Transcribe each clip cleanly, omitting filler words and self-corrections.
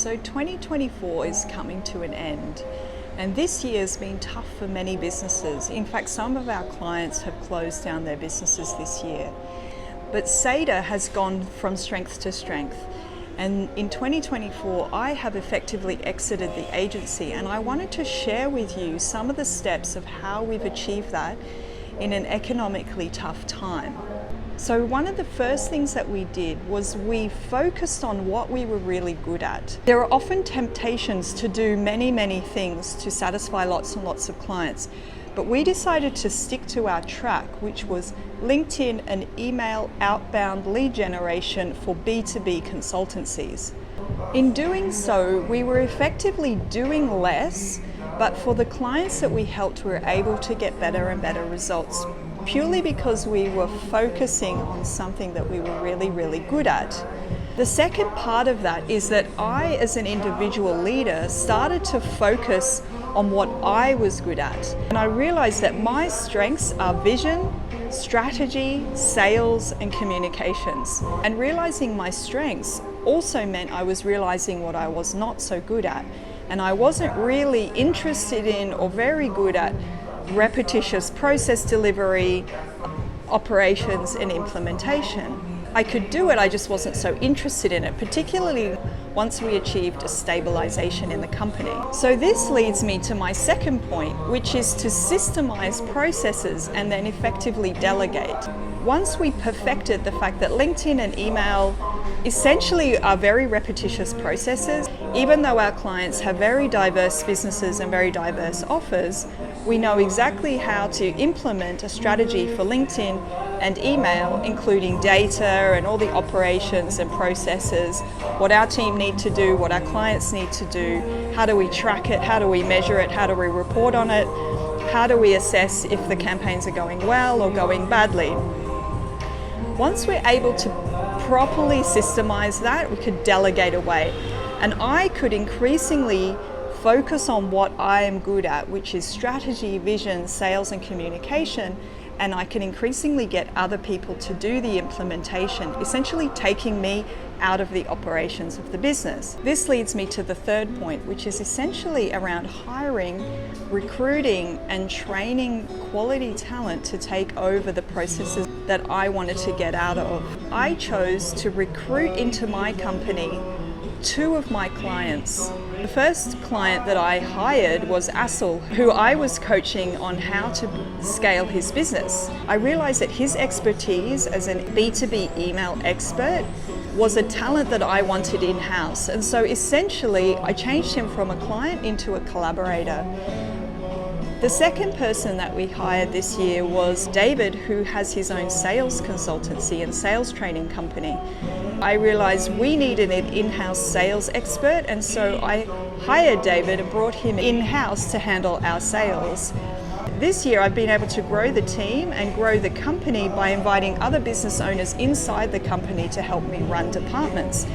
So 2024 is coming to an end, and this year has been tough for many businesses. In fact, some of our clients have closed down their businesses this year. But SADA has gone from strength to strength. And in 2024, I have effectively exited the agency, and I wanted to share with you some of the steps of how we've achieved that in an economically tough time. So one of the first things that we did was we focused on what we were really good at. There are often temptations to do many things to satisfy lots and lots of clients, but we decided to stick to our track, which was LinkedIn and email outbound lead generation for B2B consultancies. In doing so, we were effectively doing less, but for the clients that we helped, we were able to get better and better results, purely because we were focusing on something that we were really good at. The second part of that is that I, as an individual leader, started to focus on what I was good at. And I realized that my strengths are vision, strategy, sales, and communications. And realizing my strengths also meant I was realizing what I was not so good at. And I wasn't really interested in or very good at repetitious process delivery, operations, and implementation. I could do it, I just wasn't so interested in it, particularly once we achieved a stabilization in the company. So this leads me to my second point, which is to systemize processes and then effectively delegate. Once we perfected the fact that LinkedIn and email essentially are very repetitious processes, even though our clients have very diverse businesses and very diverse offers, we know exactly how to implement a strategy for LinkedIn and email, including data and all the operations and processes, what our team need to do, what our clients need to do, how do we track it, how do we measure it, how do we report on it, how do we assess if the campaigns are going well or going badly. Once we're able to properly systemize that, we could delegate away. And I could increasingly focus on what I am good at, which is strategy, vision, sales, and communication. And I can increasingly get other people to do the implementation, essentially taking me out of the operations of the business. This leads me to the third point, which is essentially around hiring, recruiting, and training quality talent to take over the processes that I wanted to get out of. I chose to recruit into my company two of my clients. The first client that I hired was Assel, who I was coaching on how to scale his business. I realized that his expertise as an B2B email expert was a talent that I wanted in-house. And so essentially, I changed him from a client into a collaborator. The second person that we hired this year was David, who has his own sales consultancy and sales training company. I realized we needed an in-house sales expert, and so I hired David and brought him in-house to handle our sales. This year I've been able to grow the team and grow the company by inviting other business owners inside the company to help me run departments.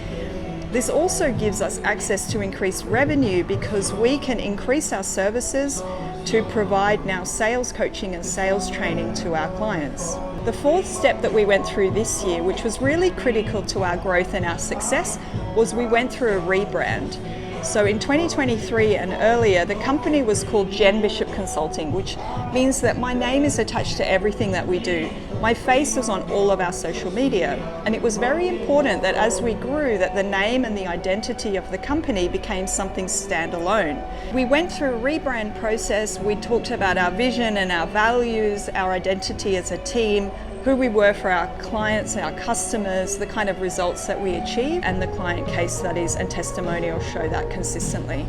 This also gives us access to increased revenue because we can increase our services to provide now sales coaching and sales training to our clients. The fourth step that we went through this year, which was really critical to our growth and our success, was we went through a rebrand. So in 2023 and earlier, the company was called Jen Bishop Consulting, which means that my name is attached to everything that we do. My face was on all of our social media. And it was very important that as we grew, that the name and the identity of the company became something standalone. We went through a rebrand process. We talked about our vision and our values, our identity as a team, who we were for our clients, our customers, the kind of results that we achieved, and the client case studies and testimonials show that consistently.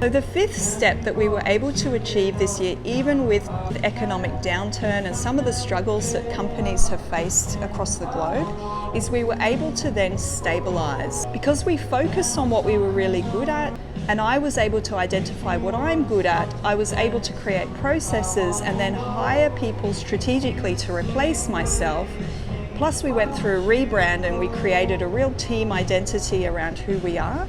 So the fifth step that we were able to achieve this year, even with the economic downturn and some of the struggles that companies have faced across the globe, is we were able to then stabilize. Because we focused on what we were really good at, and I was able to identify what I'm good at, I was able to create processes and then hire people strategically to replace myself. Plus we went through a rebrand and we created a real team identity around who we are.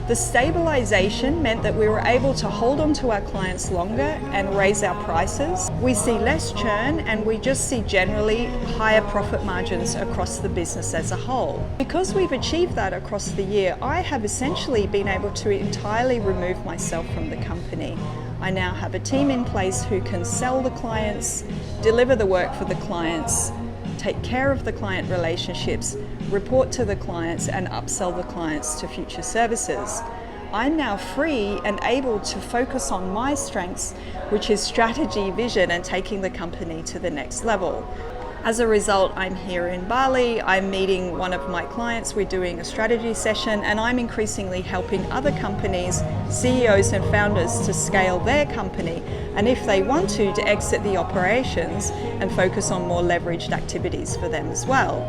The stabilization meant that we were able to hold on to our clients longer and raise our prices. We see less churn, and we just see generally higher profit margins across the business as a whole. Because we've achieved that across the year, I have essentially been able to entirely remove myself from the company. I now have a team in place who can sell the clients, deliver the work for the clients, take care of the client relationships, report to the clients, and upsell the clients to future services. I'm now free and able to focus on my strengths, which is strategy, vision, and taking the company to the next level. As a result, I'm here in Bali, I'm meeting one of my clients, we're doing a strategy session, and I'm increasingly helping other companies, CEOs and founders to scale their company, and if they want to exit the operations and focus on more leveraged activities for them as well.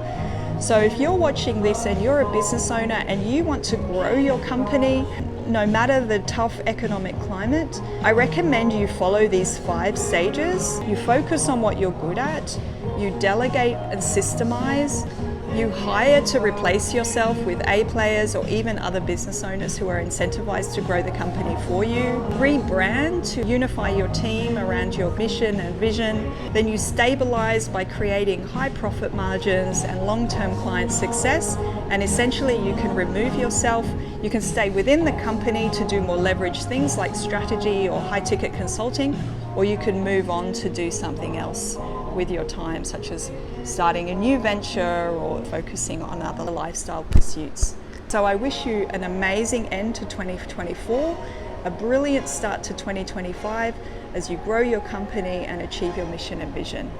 So if you're watching this and you're a business owner and you want to grow your company, no matter the tough economic climate, I recommend you follow these 5 stages. You focus on what you're good at, you delegate and systemize, you hire to replace yourself with A players or even other business owners who are incentivized to grow the company for you. Rebrand to unify your team around your mission and vision. Then you stabilize by creating high profit margins and long-term client success. And essentially you can remove yourself. You can stay within the company to do more leveraged things like strategy or high ticket consulting, or you can move on to do something else with your time, such as starting a new venture or focusing on other lifestyle pursuits. So I wish you an amazing end to 2024, a brilliant start to 2025 as you grow your company and achieve your mission and vision.